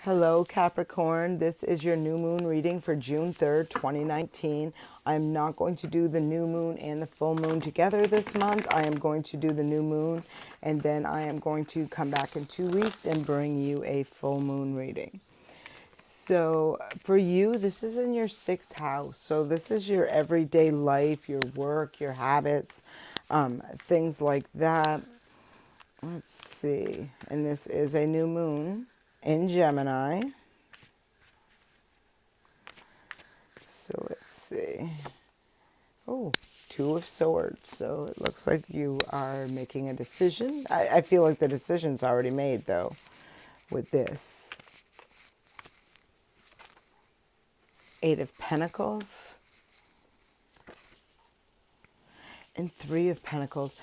Hello, Capricorn. This is your new moon reading for June 3rd, 2019. I'm not going to do the new moon and the full moon together this month. I am going to do the new moon, and then I am going to come back in 2 weeks and bring you a full moon reading. So for you, this is in your sixth house. So this is your everyday life, your work, your habits, things like that. Let's see. And this is a new moon in Gemini. So let's see. Oh, Two of Swords. So it looks like you are making a decision. I feel like the decision's already made, though, with this. Eight of Pentacles and Three of Pentacles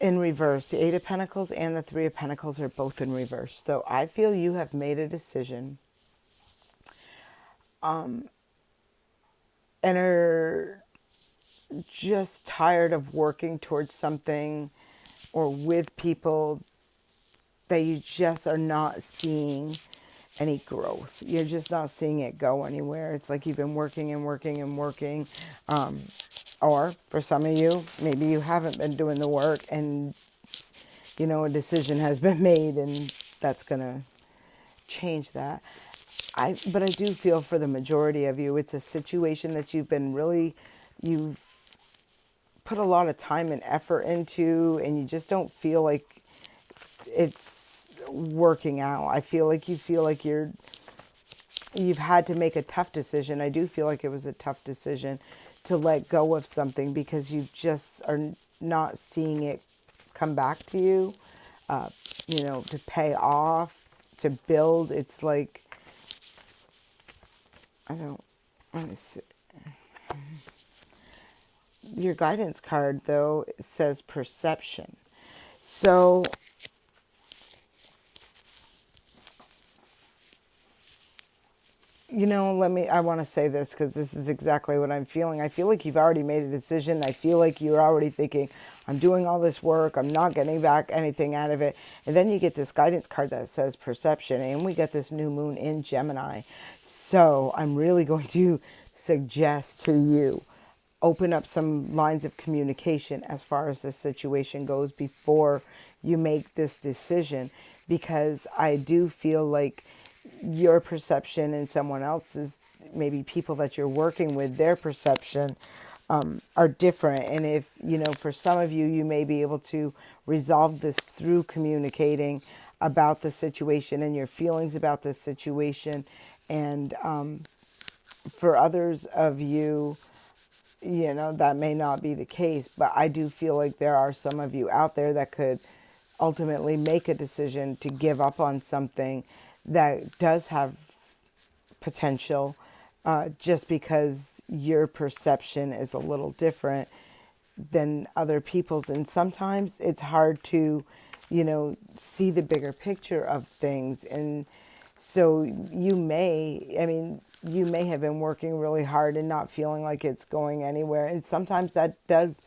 in reverse. The Eight of Pentacles and the Three of Pentacles are both in reverse. So I feel you have made a decision and are just tired of working towards something or with people that you just are not seeing any growth. You're just not seeing it go anywhere. It's like you've been working and working and working. Or for some of you, maybe you haven't been doing the work and, a decision has been made and that's going to change that. But I do feel for the majority of you, it's a situation that you've put a lot of time and effort into, and you just don't feel like it's working out. I feel like you feel like you've had to make a tough decision. I do feel like it was a tough decision to let go of something because you just are not seeing it come back to you, to pay off, to build. It's like, let me see. Your guidance card, though, says perception. So I want to say this because this is exactly what I'm feeling. I feel like you've already made a decision. I feel like you're already thinking, I'm doing all this work. I'm not getting back anything out of it. And then you get this guidance card that says perception. And we get this new moon in Gemini. So I'm really going to suggest to you, open up some lines of communication as far as the situation goes before you make this decision. Because I do feel like your perception and someone else's, maybe people that you're working with, their perception are different. And if, for some of you, you may be able to resolve this through communicating about the situation and your feelings about this situation. And for others of you, that may not be the case. But I do feel like there are some of you out there that could ultimately make a decision to give up on something that does have potential, just because your perception is a little different than other people's. And sometimes it's hard to, see the bigger picture of things. And so you may have been working really hard and not feeling like it's going anywhere. And sometimes that does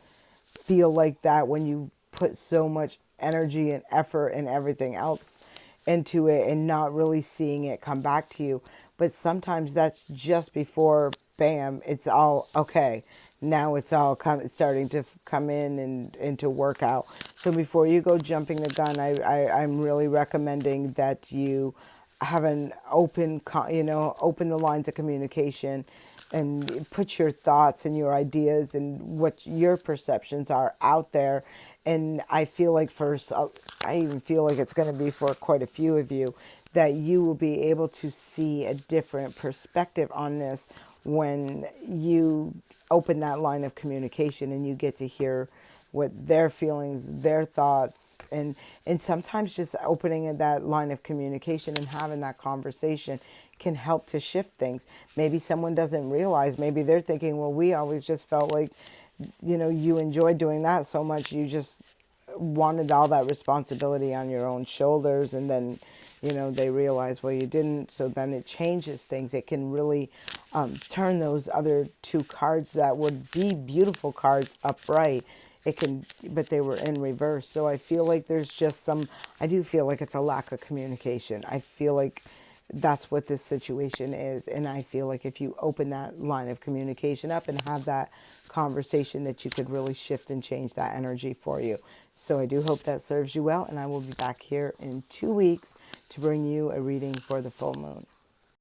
feel like that when you put so much energy and effort and everything else into it and not really seeing it come back to you. But sometimes that's just before, bam, it's all okay. Now it's all starting to come in and to work out. So before you go jumping the gun, I'm really recommending that you have an open the lines of communication and put your thoughts and your ideas and what your perceptions are out there. And I feel like I even feel like it's going to be for quite a few of you that you will be able to see a different perspective on this when you open that line of communication and you get to hear what their feelings, their thoughts, and sometimes just opening that line of communication and having that conversation can help to shift things. Maybe someone doesn't realize, maybe they're thinking, well, we always just felt like, you enjoyed doing that so much, you just wanted all that responsibility on your own shoulders. And then, they realize, well, you didn't. So then it changes things. It can really turn those other two cards that would be beautiful cards upright. But they were in reverse. So I feel like there's just I do feel like it's a lack of communication. I feel like that's what this situation is. And I feel like if you open that line of communication up and have that conversation, that you could really shift and change that energy for you. So I do hope that serves you well. And I will be back here in 2 weeks to bring you a reading for the full moon.